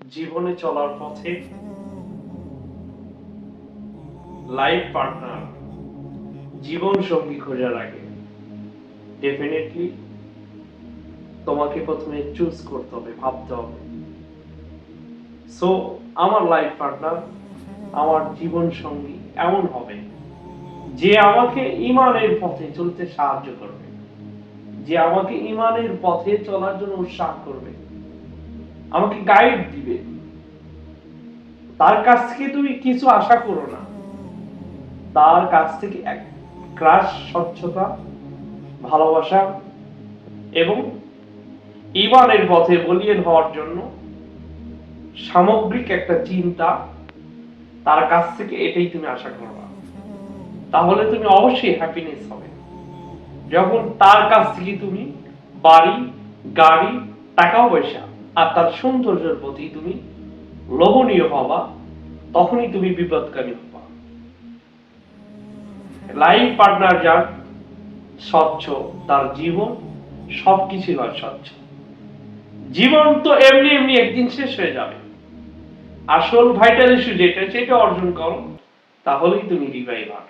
জীবনে চলার পথে লাইফ পার্টনার, জীবন সঙ্গী খোঁজার আগে ডেফিনেটলি তোমাকে প্রথমে চুজ করতে হবে, ভাবতে হবে। সো আমার লাইফ পার্টনার, আমার জীবন সঙ্গী এমন হবে যে আমাকে ঈমানের পথে চলতে সাহায্য করবে, যে আমাকে ঈমানের পথে চলার জন্য উৎসাহ করবে, আমাকে গাইড দিবে। তার কাছ থেকে তুমি কিছু আশা করো না, তার কাছ থেকে এক ক্রাশ স্বচ্ছতা, ভালোবাসা এবং ঈমানের পথে বলীয়ান হওয়ার জন্য সামগ্রিক একটা চিন্তা, তার কাছ থেকে এটাই তুমি আশা করবা। তাহলে তুমি অবশ্যই হ্যাপিনেস হবে। যখন তার কাছ থেকে তুমি বাড়ি, গাড়ি, টাকা পয়সা আর তার সৌন্দর্যের প্রতি তুমি লোভনীয় হবা, তখনই তুমি বিপদগামী হবা। লাইফ পার্টনার যার স্বচ্ছ, তার জীবন সবকিছু হয় স্বচ্ছ। জীবন তো এমনি এমনি একদিন শেষ হয়ে যাবে। আসল ভাইটাল ইস্যু যেটা, সেটা অর্জন করো, তাহলেই তুমি রিভাইভার।